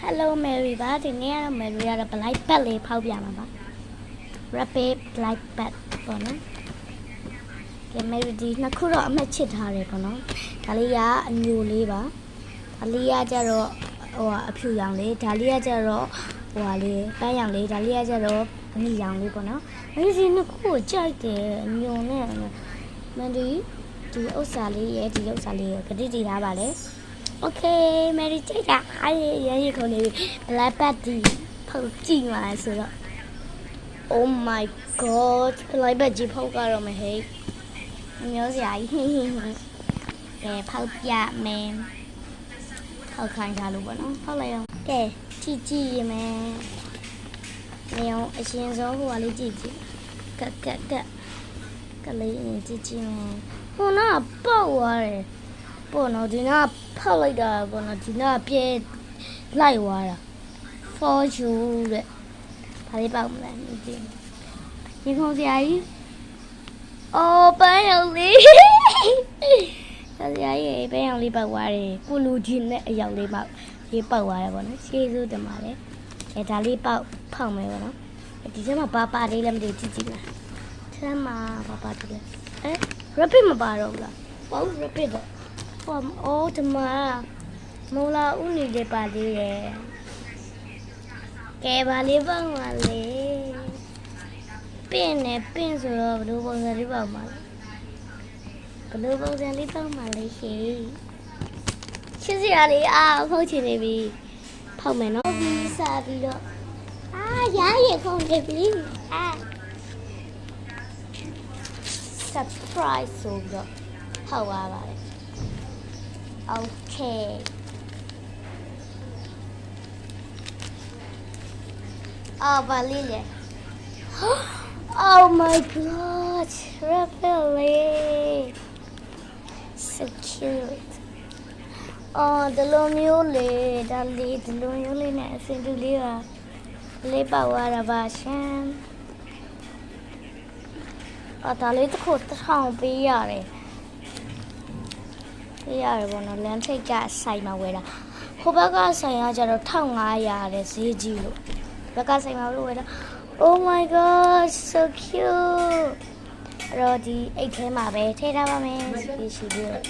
Hello Mary ပါဒီနေ့ကတော့ Mary ကတော့ black bat လေးဖောက်ပြမှာပါ Rapid black bat ပေါ့နော်ကဲ Mary ဒီနှစ်ခုတော့အမှတ်ချစ်ထားတယ်ပေါ့နော်ဒါလေးကအညိုလေးပါဒါလေးကကျတော့အဖြူရောင်လေးဒါလေးကကျတော့လေးပန်းရောင်လေးဒါလေးကကျတော့အနီရောင်လေးပေါ့နော် Mary ဒီနှစ်ခုကိုကြိုက်တယ်အညိုနဲ့ Mary ဒီဥစ္စာလေးရဲ့ဒီဥစ္စာလေးကိုဂတိတည်ထားပါလေOkay, Mary ကြိုက်တာအားရခုန်နေ black bat ဒီဖောက်ကြည့်ပါဆိုတော့ Oh my god, black bat ကြီးဖောက်ကတော့မဟဲ့မျိုးစရာကြီးကဲဖောက်ပြမယ်ဖောက်ခိုင်းထားလို့ပေါ့နော်ဖောက်လိုက်အောင်ကဲကြည့်ရမယ်နေအောင်အရှင်ဆုံးဟိုကလေးကြည့်ကလေးကြည့်မယ်ဟိုနာပေါက်သွားတယ်ပေါ့နော်ဒီနာဖောက်လိုက်တာပေါ့နော်ဒီနာပြဲလိုက်သွားတာ for you တဲ့ဘာလေးပေါက်မလဲမသိဘူးဒီခုံစရာကြီးအော်ပန်းရောင်လေးဆရာကြီးပန်းရောင်လေးပေါက်သွားတယ်ကိုလူကြီးနဲ့အယောက်လေးပေါက်ရေးပေါက်သွားတယ်ပေါ့နော်ရှေးစုတမလေးအဲဒါလေးပေါက်ဖောက်မယ်ပေါ့နော်ဒီထဲမှာပါလေးလည်းမသိကြည့်လားထဲမှာပါတူလဲrabbit မပါတော့ဘူးလားပေါ့ rabbit တော့အော်ဒီမှာမိုးလာဦးနေတဲ့ပါလေးရယ်ကဲပါလေးပေါက်ပါလေပင့်ဆိုတော့ဘလို့ပုံစံလေးပေါက်ပါလဲဘလို့ပုံစံလေးပေါက်ပါလေရှင်ချစ်စရာလေးဖောက်ချင်နေပြီဖောက်မယ်နော်ပြီးစားပြီးတော့ရခုန်နေပြီsurprise ဆိုတော့ဖောက်သွားပါလေOkay. Balile. Oh my god, Raphael. So cute. Oh, the Lomiole, the Lomiole, Cinderella. Lepa Warabashan. Oh, the little coat, how be yare.ရတယ်ပေါ့နော်လမ်းထိပ်ကဆိုင်မှာဝယ်တာဟိုဘက်ကဆိုင်ကကျတော့1500တဲ့ဈေးကြီးလို့ဘက်ကဆိုင်မှာလို့ဝယ်တာ Oh my god so cute အဲ့တော့ဒီအိတ်ထဲမှာပဲထည့်ထားပါမယ်ရှိပြီးတော့